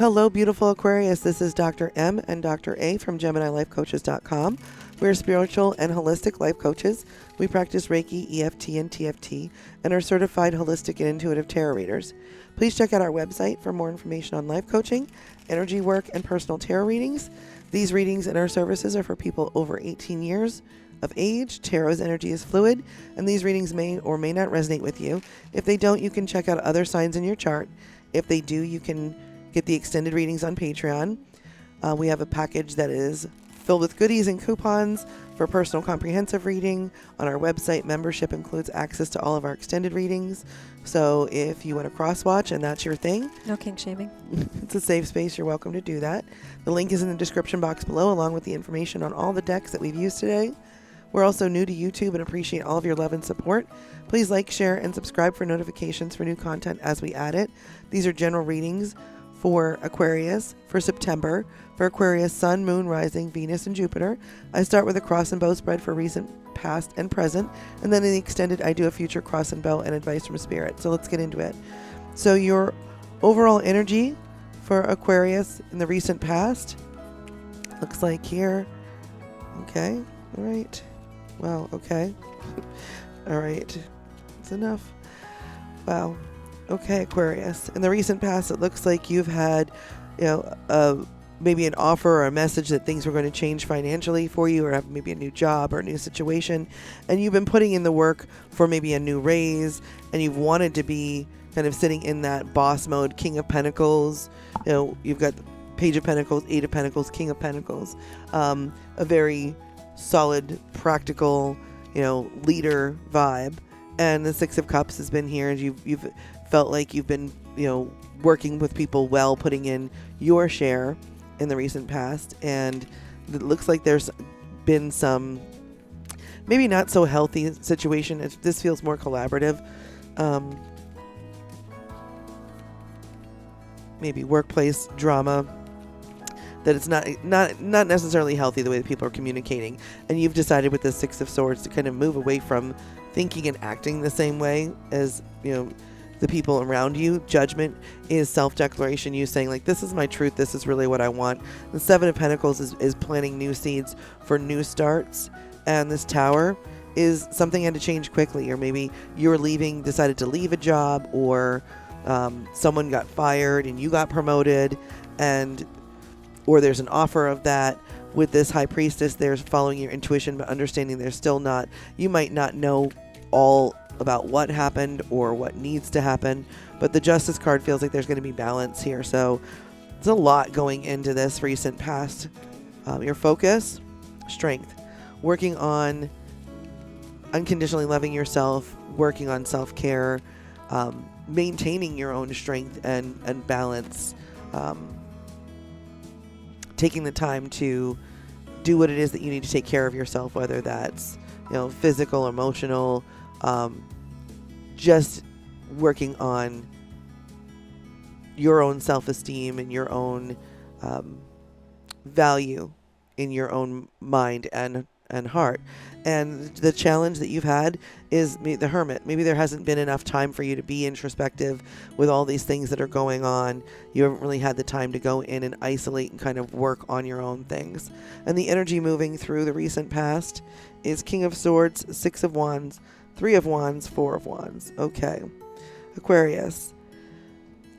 Hello, beautiful Aquarius. This is DR.M and DR.A from GeminiLifeCoaches.com. We're spiritual and holistic life coaches. We practice Reiki, EFT, and TFT, and are certified holistic and intuitive tarot readers. Please check out our website for more information on life coaching, energy work, and personal tarot readings. These readings and our services are for people over 18 years of age. Tarot's energy is fluid, and these readings may or may not resonate with you. If they don't, you can check out other signs in your chart. If they do, you can get the extended readings on Patreon. We have a package that is filled with goodies and coupons for personal comprehensive reading. On our website, membership includes access to all of our extended readings. So if you want to cross-watch and that's your thing, no kink shaming. It's a safe space. You're welcome to do that. The link is in the description box below, along with the information on all the decks that we've used today. We're also new to YouTube and appreciate all of your love and support. Please like, share, and subscribe for notifications for new content as we add it. These are general readings for Aquarius for September. For Aquarius, Sun, Moon, Rising, Venus, and Jupiter. I start with a cross and bow spread for recent, past, and present. And then in the extended, I do a future cross and bow and advice from Spirit. So let's get into it. So your overall energy for Aquarius in the recent past looks like here. Okay. All right. Wow. Okay. All right. That's enough. Wow. Okay, Aquarius. In the recent past, it looks like you've had, maybe an offer or a message that things were going to change financially for you, or have maybe a new job or a new situation, and you've been putting in the work for maybe a new raise, and you've wanted to be kind of sitting in that boss mode, King of Pentacles. You've got the Page of Pentacles, Eight of Pentacles, King of Pentacles, a very solid, practical, leader vibe. And the Six of Cups has been here, and you've felt like you've been, working with people well, putting in your share in the recent past. And it looks like there's been some maybe not so healthy situation. This feels more collaborative. Maybe workplace drama. That it's not necessarily healthy the way that people are communicating. And you've decided with the Six of Swords to kind of move away from thinking and acting the same way as, the people around you. Judgment is self-declaration, you saying like, this is my truth, this is really what I want. The Seven of Pentacles is planting new seeds for new starts. And this Tower is something had to change quickly, or maybe you're decided to leave a job, or someone got fired and you got promoted, or there's an offer of that. With this High Priestess, there's following your intuition, but understanding you might not know all about what happened or what needs to happen, but the Justice card feels like there's going to be balance here. So there's a lot going into this recent past. Your focus, strength, working on unconditionally loving yourself, working on self-care, maintaining your own strength and balance, taking the time to do what it is that you need to take care of yourself, whether that's, physical, emotional, just working on your own self-esteem and your own value in your own mind and heart. And the challenge that you've had is the Hermit. Maybe there hasn't been enough time for you to be introspective with all these things that are going on. You haven't really had the time to go in and isolate and kind of work on your own things. And the energy moving through the recent past is King of Swords, Six of Wands, Three of Wands, Four of Wands. Okay. Aquarius.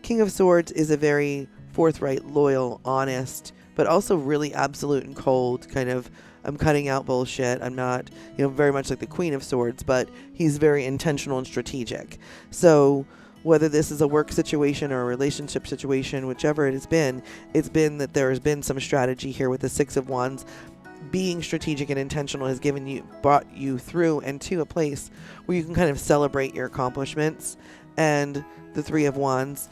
King of Swords is a very forthright, loyal, honest, but also really absolute and cold kind of, I'm cutting out bullshit. I'm not, very much like the Queen of Swords, but he's very intentional and strategic. So whether this is a work situation or a relationship situation, whichever it has been, it's been that there has been some strategy here with the Six of Wands. Being strategic and intentional has brought you through and to a place where you can kind of celebrate your accomplishments. And the Three of Wands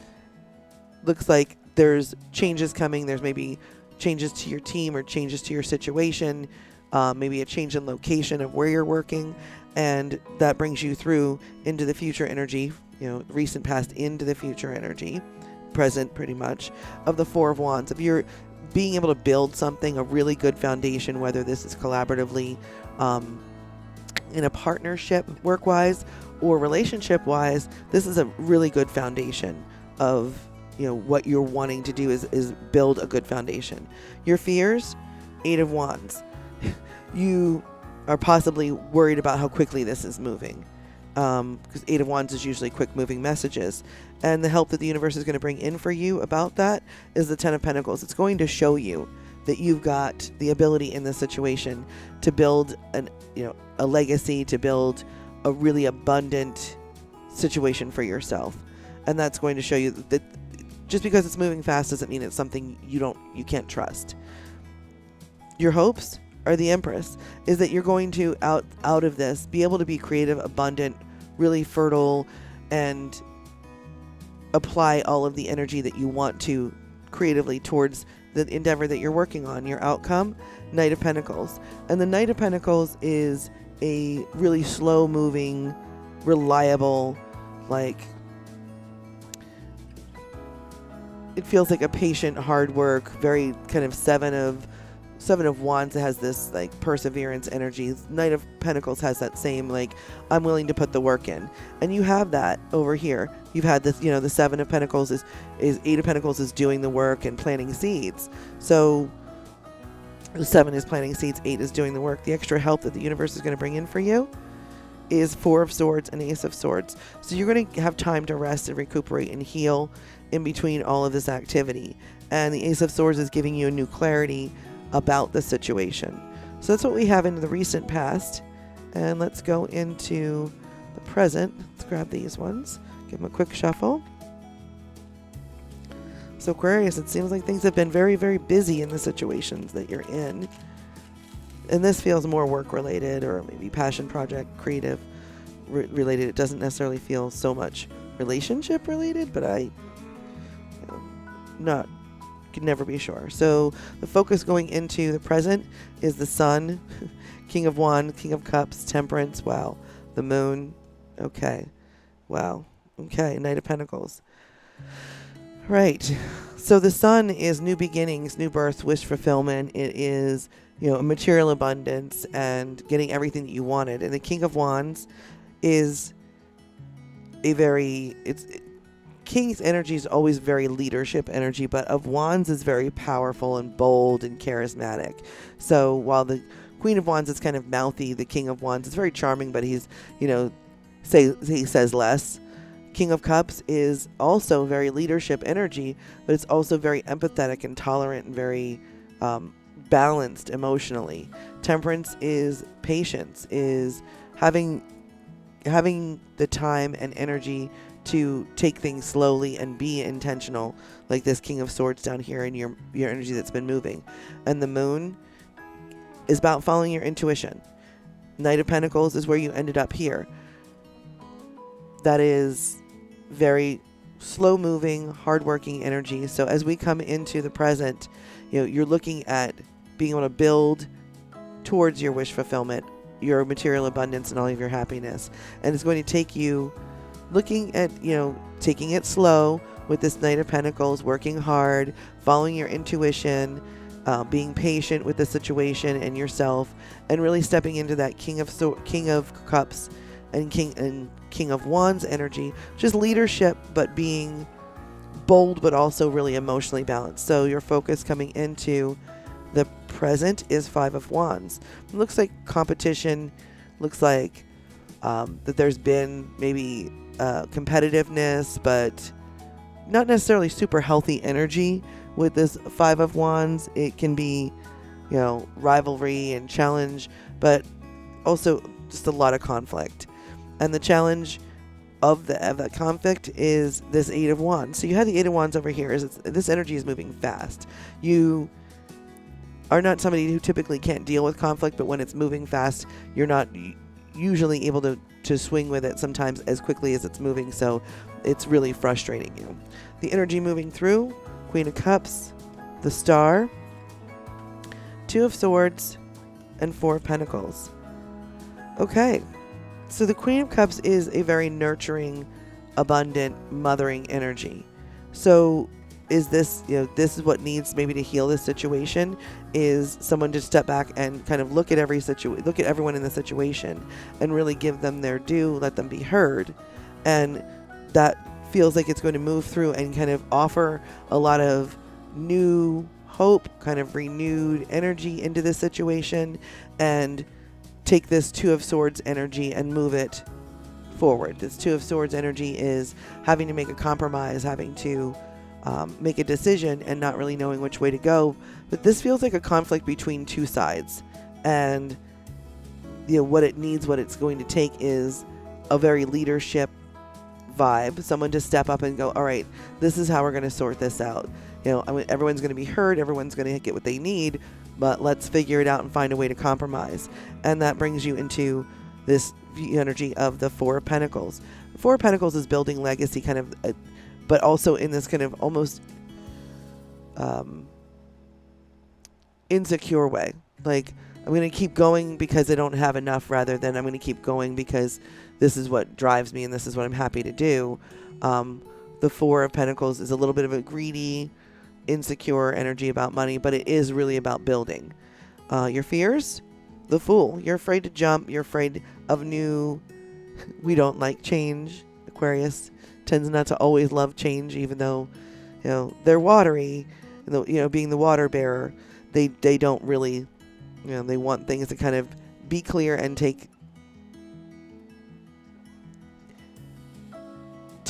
looks like there's changes coming. There's maybe changes to your team or changes to your situation, maybe a change in location of where you're working, and that brings you through into the future energy, recent past into the future energy, present pretty much, of the Four of Wands. If you're being able to build something, a really good foundation, whether this is collaboratively in a partnership work-wise or relationship-wise, this is a really good foundation of what you're wanting to do is build a good foundation. Your fears, 8 of Wands. You are possibly worried about how quickly this is moving, because 8 of Wands is usually quick moving messages, and the help that the universe is going to bring in for you about that is the 10 of Pentacles. It's going to show you that you've got the ability in this situation to build a legacy, to build a really abundant situation for yourself. And that's going to show you that just because it's moving fast doesn't mean it's something you can't trust. Your hopes are the Empress, is that you're going to out of this be able to be creative, abundant, really fertile, and apply all of the energy that you want to creatively towards the endeavor that you're working on. Your outcome, Knight of Pentacles. And the Knight of Pentacles is a really slow moving, reliable, it feels like a patient, hard work, very kind of seven of Wands that has this perseverance energy. Knight of Pentacles has that same I'm willing to put the work in, and you have that over here. You've had this, the 7 of Pentacles is 8 of Pentacles is doing the work and planting seeds. So the 7 is planting seeds, 8 is doing the work. The extra help that the universe is going to bring in for you is 4 of Swords and Ace of Swords. So you're going to have time to rest and recuperate and heal in between all of this activity. And the Ace of Swords is giving you a new clarity about the situation. So that's what we have in the recent past. And let's go into the present. Let's grab these ones, give them a quick shuffle. So Aquarius, it seems like things have been very, very busy in the situations that you're in. And this feels more work related, or maybe passion project, creative related. It doesn't necessarily feel so much relationship related, but can never be sure. So the focus going into the present is the Sun, King of Wands, King of Cups, Temperance. Wow. The Moon. Okay. Wow. Okay. Knight of Pentacles. Right. So the Sun is new beginnings, new birth, wish fulfillment. It is, material abundance and getting everything that you wanted. And the King of Wands is King's energy is always very leadership energy, but of Wands is very powerful and bold and charismatic. So while the Queen of Wands is kind of mouthy, the King of Wands is very charming, but he's, he says less. King of Cups is also very leadership energy, but it's also very empathetic and tolerant and very balanced emotionally. Temperance is patience, is having the time and energy to take things slowly and be intentional, like this King of Swords down here in your energy that's been moving. And the Moon is about following your intuition. Knight of Pentacles is where you ended up here. That is very slow moving, hardworking energy. So as we come into the present, you're looking at being able to build towards your wish fulfillment, your material abundance, and all of your happiness. And it's going to take you looking at, taking it slow with this Knight of Pentacles, working hard, following your intuition, being patient with the situation and yourself, and really stepping into that King of Cups and King of Wands energy, which is leadership, but being bold, but also really emotionally balanced. So your focus coming into the present is 5 of Wands. It looks like competition, looks like that there's been maybe competitiveness, but not necessarily super healthy energy with this 5 of Wands. It can be, rivalry and challenge, but also just a lot of conflict. And the challenge of that conflict is this 8 of Wands. So you have the 8 of Wands over here. This energy is moving fast. You are not somebody who typically can't deal with conflict, but when it's moving fast, you're not usually able to swing with it sometimes as quickly as it's moving. So it's really frustrating you. The energy moving through, Queen of Cups, the Star, 2 of Swords, and 4 of Pentacles. Okay. So the Queen of Cups is a very nurturing, abundant, mothering energy. So is this, this is what needs maybe to heal this situation, is someone to step back and kind of look at everyone in the situation and really give them their due, let them be heard. And that feels like it's going to move through and kind of offer a lot of new hope, kind of renewed energy into this situation, and take this Two of Swords energy and move it forward. This Two of Swords energy is having to make a compromise, having to make a decision and not really knowing which way to go. But this feels like a conflict between two sides, and what it needs, what it's going to take is a very leadership vibe, someone to step up and go, all right, this is how we're going to sort this out. Everyone's going to be heard, everyone's going to get what they need, but let's figure it out and find a way to compromise. And that brings you into this energy of the Four of Pentacles. The Four of Pentacles is building legacy, kind of, but also in this kind of almost insecure way. Like, I'm going to keep going because I don't have enough, rather than I'm going to keep going because this is what drives me and this is what I'm happy to do. The Four of Pentacles is a little bit of a greedy, insecure energy about money, but it is really about building. Your fears? The Fool. You're afraid to jump. You're afraid of new. We don't like change. Aquarius tends not to always love change, even though, they're watery. Being the water bearer, they don't really, they want things to kind of be clear and take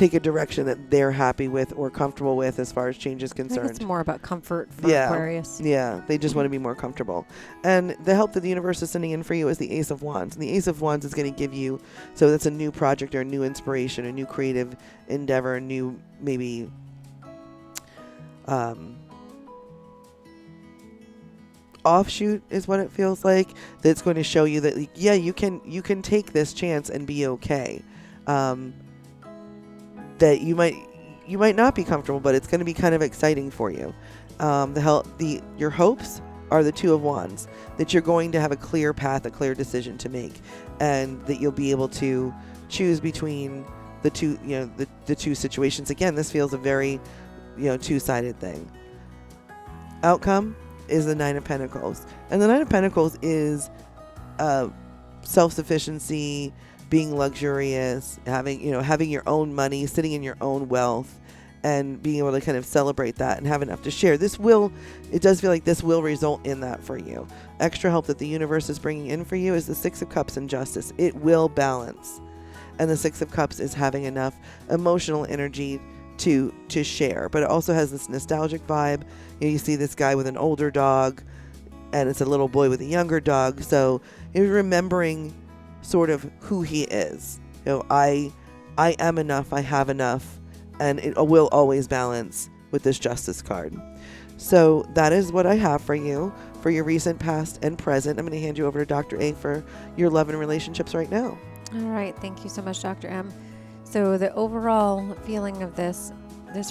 a direction that they're happy with or comfortable with as far as change is concerned. I think it's more about comfort for Aquarius. Yeah, they just want to be more comfortable. And the help that the universe is sending in for you is the Ace of Wands. And the Ace of Wands is going to give you, so that's a new project or a new inspiration, a new creative endeavor, a new maybe offshoot is what it feels like, that's going to show you that, yeah, you can take this chance and be okay. That you might not be comfortable, but it's going to be kind of exciting for you. Your hopes are the Two of Wands, that you're going to have a clear path, a clear decision to make, and that you'll be able to choose between the two, the two situations. Again, this feels a very, two-sided thing. Outcome is the Nine of Pentacles, and the Nine of Pentacles is self-sufficiency, being luxurious, having your own money, sitting in your own wealth, and being able to kind of celebrate that and have enough to share. It does feel like this will result in that for you. Extra help that the universe is bringing in for you is the Six of Cups and Justice. It will balance. And the Six of Cups is having enough emotional energy to share, but it also has this nostalgic vibe. You see this guy with an older dog, and it's a little boy with a younger dog, so you're remembering sort of who he is. I am enough, I have enough, and it will always balance with this Justice card. So that is what I have for you for your recent, past, and present. I'm going to hand you over to Dr. A for your love and relationships right now. All right, thank you so much, Dr. M. So the overall feeling of this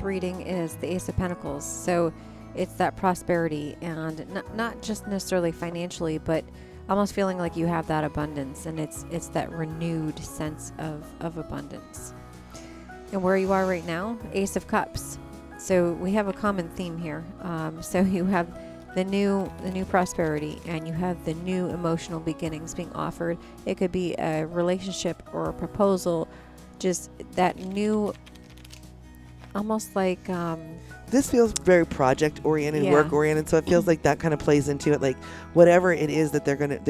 reading is the Ace of Pentacles. So it's that prosperity, and not just necessarily financially, but almost feeling like you have that abundance, and it's that renewed sense of abundance. And where you are right now, Ace of Cups. So we have a common theme here. So you have the new prosperity, and you have the new emotional beginnings being offered. It could be a relationship or a proposal, just that new, almost like this feels very project oriented, work oriented, so it feels like that kind of plays into it. Like whatever it is that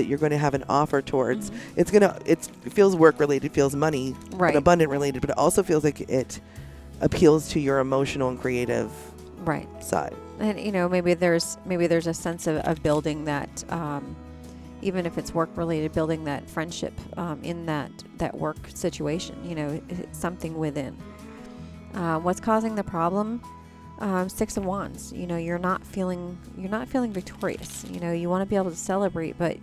you're going to have an offer towards, it feels work related, feels money and abundant related, but it also feels like it appeals to your emotional and creative side. And maybe there's a sense of building that, even if it's work related, building that friendship in that work situation. It's something within. What's causing the problem? Six of Wands. You're not feeling victorious. You want to be able to celebrate, but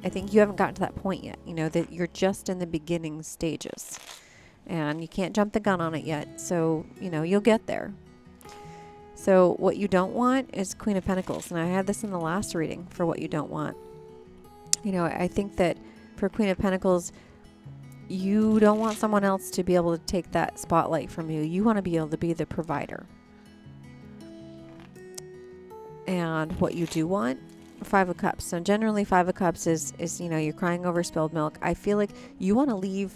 I think you haven't gotten to that point yet. That you're just in the beginning stages, and you can't jump the gun on it yet. So you'll get there. So what you don't want is Queen of Pentacles, and I had this in the last reading for what you don't want. I think that for Queen of Pentacles, you don't want someone else to be able to take that spotlight from you. You want to be able to be the provider. And what you do want, Five of Cups. So generally Five of Cups is you're crying over spilled milk. I feel like you want to leave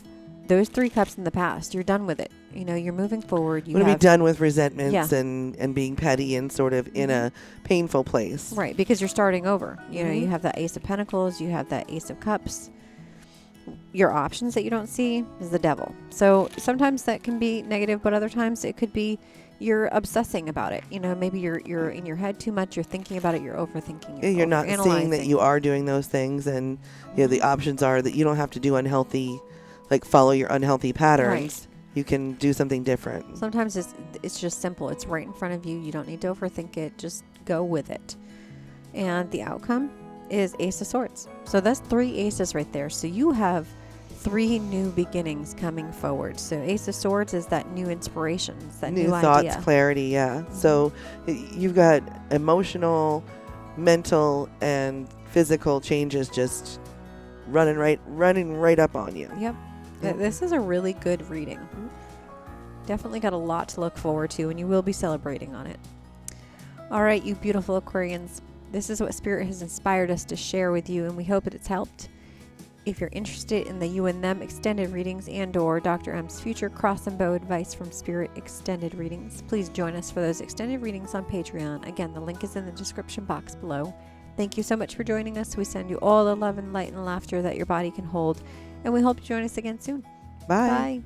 those 3 cups in the past. You're done with it. You know, you're moving forward. You want to be have done with resentments Yeah. and being petty and sort of in a painful place. Right, because you're starting over. You know, Mhm. you have that Ace of Pentacles, you have that Ace of Cups. Your options that you don't see is the Devil. So sometimes that can be negative, but other times it could be you're obsessing about it. You know, maybe you're in your head too much. You're thinking about it. You're overthinking. Yeah, you're not seeing that overanalyzing. you are doing those things, and you know the options are that you don't have to do unhealthy, like follow your unhealthy patterns. Right. You can do something different. Sometimes it's just simple. It's right in front of you. You don't need to overthink it. Just go with it. And the outcome is Ace of Swords. So that's 3 aces right there. So you have 3 new beginnings coming forward. So Ace of Swords is that new inspiration. It's that new thoughts, idea. clarity. Yeah. So you've got emotional, mental, and physical changes just running right up on you. Yep. Yep. This is a really good reading. Definitely got a lot to look forward to, and you will be celebrating on it. All right, you beautiful Aquarians. This is what Spirit has inspired us to share with you, and we hope that it's helped. If you're interested in the You and Them extended readings and/or Dr. M's future cross and bow advice from Spirit extended readings, please join us for those extended readings on Patreon. Again, the link is in the description box below. Thank you so much for joining us. We send you all the love and light and laughter that your body can hold, and we hope you join us again soon. Bye. Bye.